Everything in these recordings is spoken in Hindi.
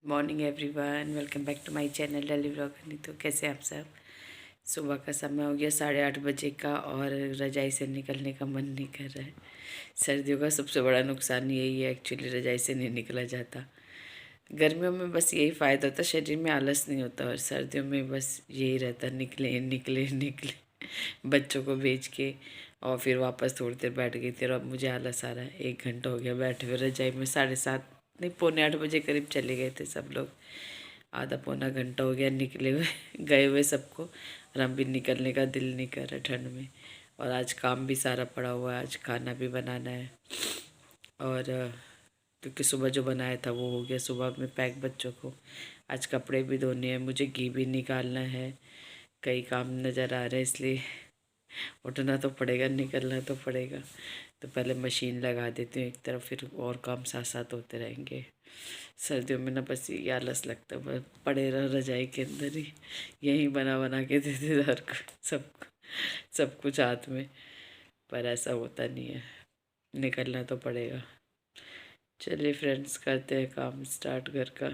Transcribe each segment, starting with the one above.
Morning everyone, welcome back to my channel daily vlog. तो कैसे आप सब। सुबह का समय हो गया 8:30 का और रज़ाई से निकलने का मन नहीं कर रहा है। सर्दियों का सबसे बड़ा नुकसान यही है, एक्चुअली रज़ाई से नहीं निकला जाता। गर्मियों में बस यही फ़ायदा होता, शरीर में आलस नहीं होता, और सर्दियों में बस यही रहता, निकले निकले निकले बच्चों को भेज के और फिर वापस थोड़ी देर बैठ गई थी। और अब मुझे आलस आ रहा है, 1 घंटा हो गया बैठे हुए रज़ाई में। 7:30 नहीं, 7:45 करीब चले गए थे सब लोग। आधा पौना घंटा हो गया निकले हुए गए हुए सबको, और हम भी निकलने का दिल नहीं कर रहा ठंड में। और आज काम भी सारा पड़ा हुआ है, आज खाना भी बनाना है। और क्योंकि सुबह जो बनाया था वो हो गया सुबह में पैक बच्चों को। आज कपड़े भी धोने हैं, मुझे घी भी निकालना है, कई काम नज़र आ रहे हैं, इसलिए उठना तो पड़ेगा, निकलना तो पड़ेगा। तो पहले मशीन लगा देती हूँ एक तरफ, फिर और काम साथ साथ होते रहेंगे। सर्दियों में ना बस ये आलस लगता है, बस पड़े रहो रजाई के अंदर ही, यहीं बना बना के देते हर सब कुछ हाथ में। पर ऐसा होता नहीं है, निकलना तो पड़ेगा। चलिए फ्रेंड्स, करते हैं काम स्टार्ट घर का।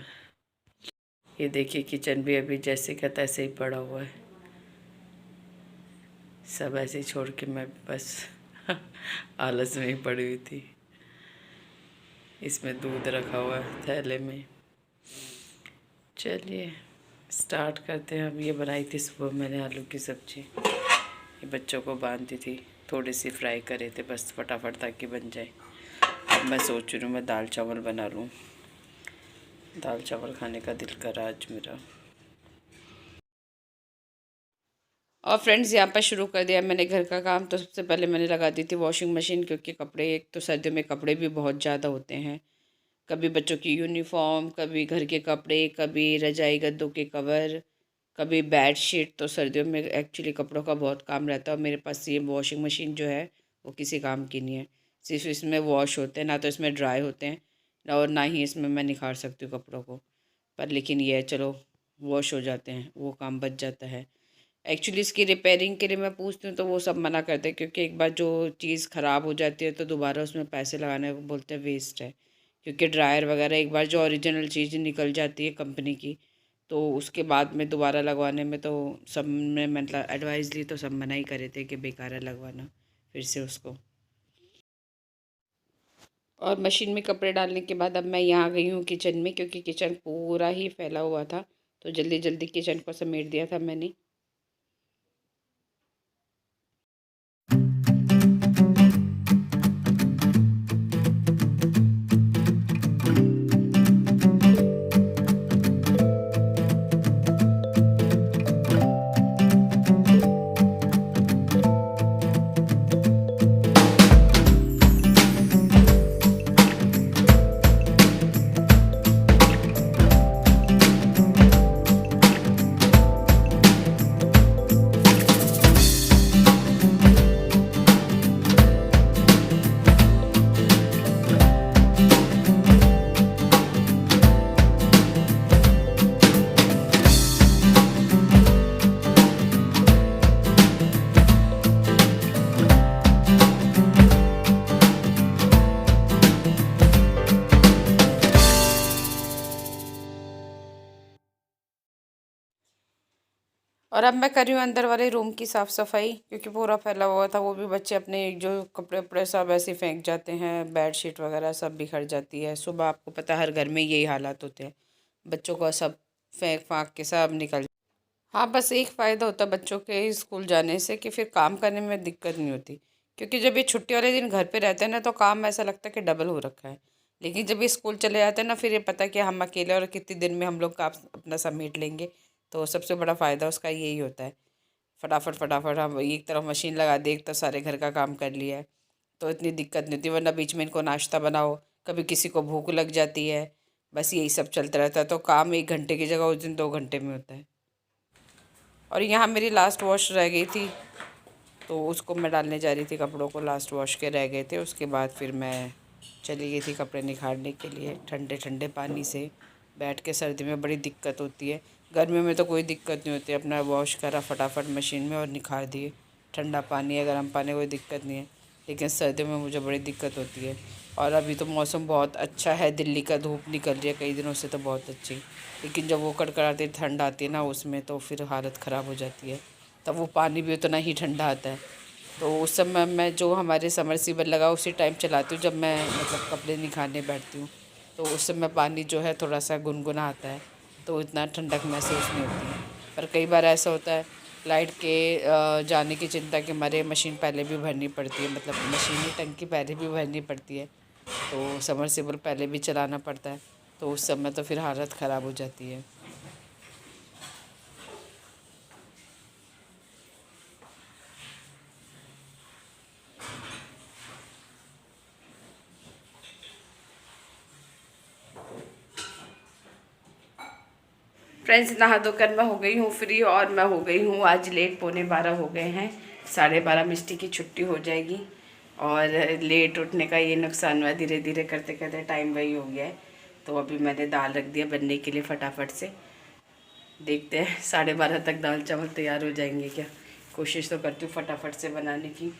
ये देखिए किचन भी अभी जैसे का तैसे ही पड़ा हुआ है, सब ऐसे ही छोड़ के मैं बस आलस में ही पड़ी हुई थी। इसमें दूध रखा हुआ है थैले में। चलिए स्टार्ट करते हैं। अब ये बनाई थी सुबह मैंने आलू की सब्ज़ी, ये बच्चों को बांधी थी, थोड़ी सी फ्राई करे थे बस फटाफट ताकि बन जाए। अब मैं सोच रही हूँ मैं दाल चावल बना लूँ, दाल चावल खाने का दिल करा आज मेरा। और फ्रेंड्स यहाँ पर शुरू कर दिया मैंने घर का काम। तो सबसे पहले मैंने लगा दी थी वॉशिंग मशीन, क्योंकि कपड़े, एक तो सर्दियों में कपड़े भी बहुत ज़्यादा होते हैं, कभी बच्चों की यूनिफॉर्म, कभी घर के कपड़े, कभी रजाई गद्दों के कवर, कभी बेड शीट। तो सर्दियों में एक्चुअली कपड़ों का बहुत काम रहता है। और मेरे पास ये वॉशिंग मशीन जो है वो किसी काम की नहीं है, सिर्फ इसमें वॉश होते हैं, ना तो इसमें ड्राई होते हैं और ना ही इसमें मैं निखार सकती हूँ कपड़ों को। पर लेकिन ये है, चलो वॉश हो जाते हैं, वो काम बच जाता है। एक्चुअली इसकी रिपेयरिंग के लिए मैं पूछती हूँ तो वो सब मना करते हैं, क्योंकि एक बार जो चीज़ ख़राब हो जाती है तो दोबारा उसमें पैसे लगाने वो बोलते हैं वेस्ट है। क्योंकि ड्रायर वगैरह एक बार जो ओरिजिनल चीज़ निकल जाती है कंपनी की, तो उसके बाद में दोबारा लगवाने में तो सब ने मतलब एडवाइस ली तो सब मना ही करे थे कि बेकार है लगवाना फिर से उसको। और मशीन में कपड़े डालने के बाद अब मैं यहाँ गई हूँ किचन में, क्योंकि किचन पूरा ही फैला हुआ था, तो जल्दी जल्दी किचन को समेट दिया था मैंने। और अब मैं कर रही हूँ अंदर वाले रूम की साफ़ सफाई, क्योंकि पूरा फैला हुआ था। वो भी बच्चे अपने जो कपड़े वपड़े सब ऐसे फेंक जाते हैं, बेड शीट वगैरह सब बिखर जाती है। सुबह आपको पता है हर घर में यही हालात होते हैं, बच्चों को सब फेंक फाँक के सब निकल। हाँ, बस एक फ़ायदा होता है बच्चों के स्कूल जाने से कि फिर काम करने में दिक्कत नहीं होती। क्योंकि जब ये छुट्टी वाले दिन घर पे रहते हैं ना, तो काम ऐसा लगता है कि डबल हो रखा है। लेकिन जब ये स्कूल चले जाते हैं ना, फिर ये पता है कि हम अकेले और कितने दिन में हम लोग काम अपना समेट लेंगे। तो सबसे बड़ा फ़ायदा उसका यही होता है। फटाफट फटाफट हम एक तरफ मशीन लगा दी, एक तरफ सारे घर का काम कर लिया है, तो इतनी दिक्कत नहीं होती। वरना बीच में इनको नाश्ता बनाओ, कभी किसी को भूख लग जाती है, बस यही सब चलता रहता है। तो काम 1 घंटे की जगह उस दिन 2 घंटे में होता है। और यहाँ मेरी लास्ट वॉश रह गई थी, तो उसको मैं डालने जा रही थी, कपड़ों को लास्ट वॉश के रह गए थे। उसके बाद फिर मैं चली गई थी कपड़े निखारने के लिए। ठंडे ठंडे पानी से बैठ के सर्दी में बड़ी दिक्कत होती है, गर्मियों में तो कोई दिक्कत नहीं होती, अपना वॉश करा फटाफट मशीन में और निखार दिए। ठंडा पानी है, गर्म पानी, कोई दिक्कत नहीं है। लेकिन सर्दियों में मुझे बड़ी दिक्कत होती है, और अभी तो मौसम बहुत अच्छा है, दिल्ली का धूप निकल रही है कई दिनों से तो बहुत अच्छी। लेकिन जब वो कड़कड़ाती ठंड आती है ना उसमें तो फिर हालत ख़राब हो जाती है। तब वो पानी भी उतना ही ठंडा आता है। तो उस समय मैं जो हमारे समरसीबल लगा उसी टाइम चलाती हूँ जब मैं मतलब कपड़े निकालने बैठती हूँ। तो उस समय पानी जो है थोड़ा सा गुनगुना आता है, तो इतना ठंडक महसूस नहीं होती है। पर कई बार ऐसा होता है लाइट के जाने की चिंता के मारे मशीन पहले भी भरनी पड़ती है, मतलब मशीनी टंकी पहले भी भरनी पड़ती है, तो समरसेबल पहले भी चलाना पड़ता है। तो उस समय तो फिर हालत ख़राब हो जाती है। फ्रेंड्स, नहा धोकर मैं हो गई हूँ फ्री और मैं हो गई हूँ आज लेट, 11:45 हो गए हैं। 12:30 मिस्टी की छुट्टी हो जाएगी। और लेट उठने का ये नुकसान हुआ, धीरे धीरे करते करते टाइम वही हो गया है। तो अभी मैंने दाल रख दिया बनने के लिए फटाफट से। देखते हैं 12:30 तक दाल चावल तैयार हो जाएंगे क्या। कोशिश तो करती हूँ फटाफट से बनाने की।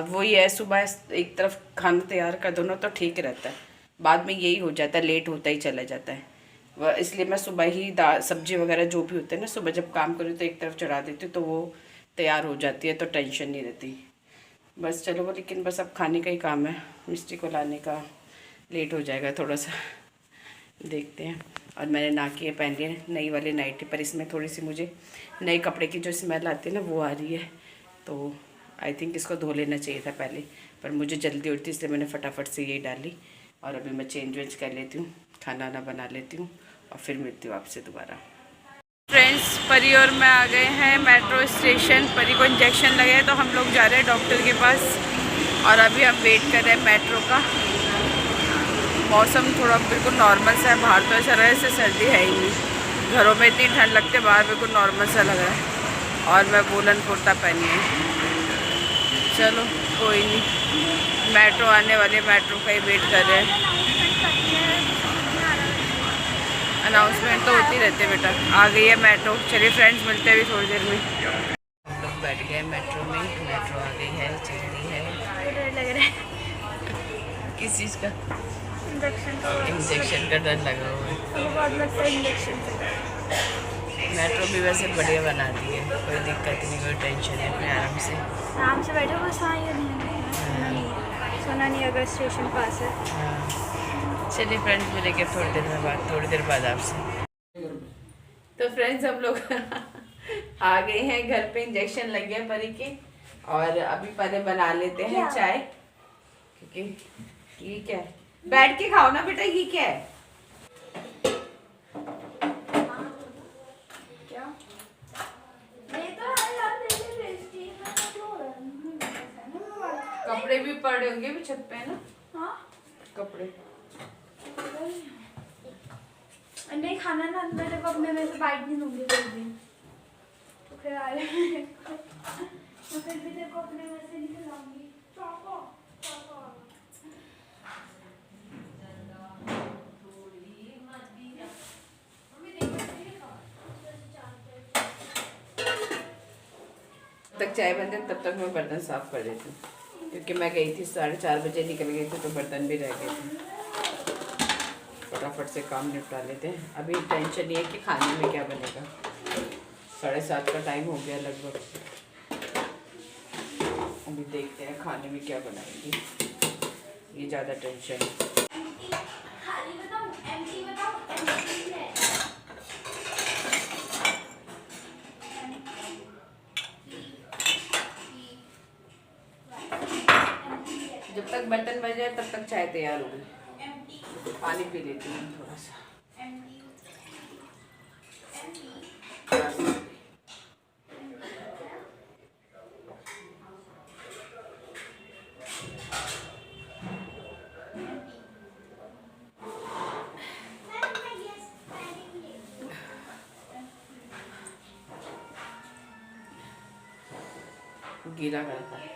वही है, सुबह एक तरफ खाना तैयार कर दो ना तो ठीक रहता है, बाद में यही हो जाता है, लेट होता ही चला जाता है। वह इसलिए मैं सुबह ही दाल सब्जी वगैरह जो भी होते हैं ना, सुबह जब काम करूँ तो एक तरफ चढ़ा देती हूँ तो वो तैयार हो जाती है, तो टेंशन नहीं रहती। बस चलो वो, लेकिन बस अब खाने का ही काम है, मिस्टी को लाने का लेट हो जाएगा थोड़ा सा, देखते हैं। और मैंने ना के पहन लिए नई वाली नाइटी, पर इसमें थोड़ी सी मुझे नए कपड़े की जो स्मेल आती है ना वो आ रही है, तो आई थिंक इसको धो लेना चाहिए था पहले, पर मुझे जल्दी उठती इसलिए मैंने फटाफट से ये डाली। और अभी मैं चेंज वेंज कर लेती हूँ, खाना वाना बना लेती हूँ और फिर मिलती हूँ आपसे दोबारा। फ्रेंड्स, परी और मैं आ गए हैं मेट्रो स्टेशन। परी को इंजेक्शन लगे हैं तो हम लोग जा रहे हैं डॉक्टर के पास, और अभी हम वेट कर रहे हैं मेट्रो का। मौसम थोड़ा बिल्कुल नॉर्मल सा है, बाहर तो ऐसा रहा है जैसे सर्दी है ही नहीं। घरों में इतनी ठंड लगती है, बाहर बिल्कुल नॉर्मल सा लग रहा है। और मैं वूलन कुर्ता पहनी है। चलो कोई नहीं, मेट्रो आने वाली है, मेट्रो का ही वेट कर रहे हैं। अनाउंसमेंट तो होती रहती है बेटा। आ गई है मेट्रो, चलिए फ्रेंड्स मिलते हैं अभी थोड़ी देर में। हम लोग बैठ गए मेट्रो में, मेट्रो आ गई है, चल रही है। लग रहा है किस चीज़ का? इंजेक्शन का डर लगा हुआ है, बहुत लगता है इंजेक्शन से। मेट्रो भी वैसे बढ़िया बना दी है, कोई दिक्कत नहीं, कोई टेंशन नहीं, अपने आराम से बैठो। बस हाँ, ये सुना नहीं अगर स्टेशन पास है। हाँ। चलिए फ्रेंड्स, मिलेंगे थोड़ी देर बाद आपसे। तो फ्रेंड्स, हम लोग आ गए हैं घर पे, इंजेक्शन लग गया परी के, और अभी पहले बना लेते हैं चाय, क्योंकि ये क्या है, बैठ के खाओ ना बेटा, ये क्या है? कपड़े भी पड़े होंगे भी छत पे, है ना? हाँ, कपड़े नहीं खाना ना, मेरे को अपने में से बाइट नहीं दूंगी कोई दिन, तो फिर आ रहे तो फिर भी देखो अपने में से नहीं खिलाऊंगी। तक चाय बनते तब तक मैं बर्तन साफ कर देती हूँ, क्योंकि मैं गई थी 4:30 बजे निकल गई थी, तो बर्तन भी रह गए थे। फटाफट से काम निपटा लेते हैं। अभी टेंशन ये है कि खाने में क्या बनेगा। 7:30 का टाइम हो गया लगभग, अभी देखते हैं खाने में क्या बनाएंगे, ये ज़्यादा टेंशन है। जब तक बर्तन बज जाए तब तक चाय तैयार हो गई। पानी पी लेती हूँ थोड़ा सा। गीला करता है।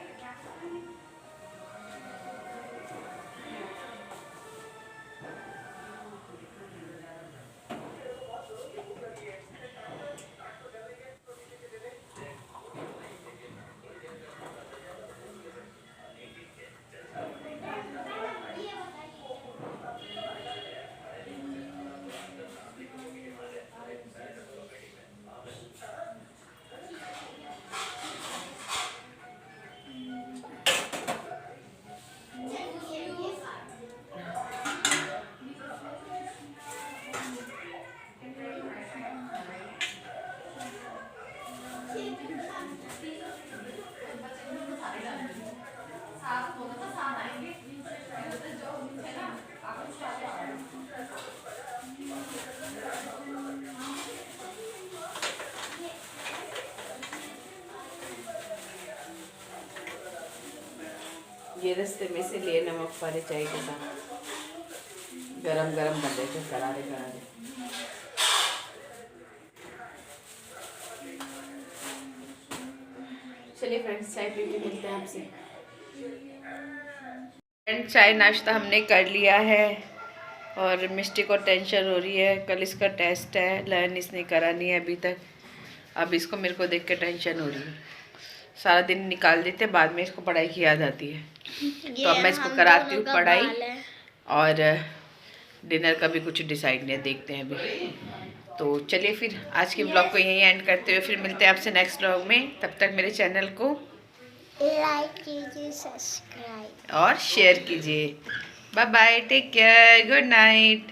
ये रास्ते में से लिए नमक वाले चाय के साथ गरम गरम बन रहे थे, करारे करारे। चलिए फ्रेंड्स, चाय पी के मिलते हैं आपसे। फ्रेंड्स, चाय नाश्ता हमने कर लिया है और मिस्टी को टेंशन हो रही है, कल इसका टेस्ट है, लर्न इसने करा नहीं है अभी तक। अब इसको मेरे को देख के टेंशन हो रही है। सारा दिन निकाल देते, बाद में इसको पढ़ाई की याद आती है। तो अब मैं इसको कराती हूँ पढ़ाई, और डिनर का भी कुछ डिसाइड नहीं, देखते हैं अभी। तो चलिए फिर आज के ब्लॉग को यहीं एंड करते हुए फिर मिलते हैं आपसे नेक्स्ट ब्लॉग में। तब तक मेरे चैनल को लाइक कीजिए, सब्सक्राइब और शेयर कीजिए। Bye bye, take care, good night.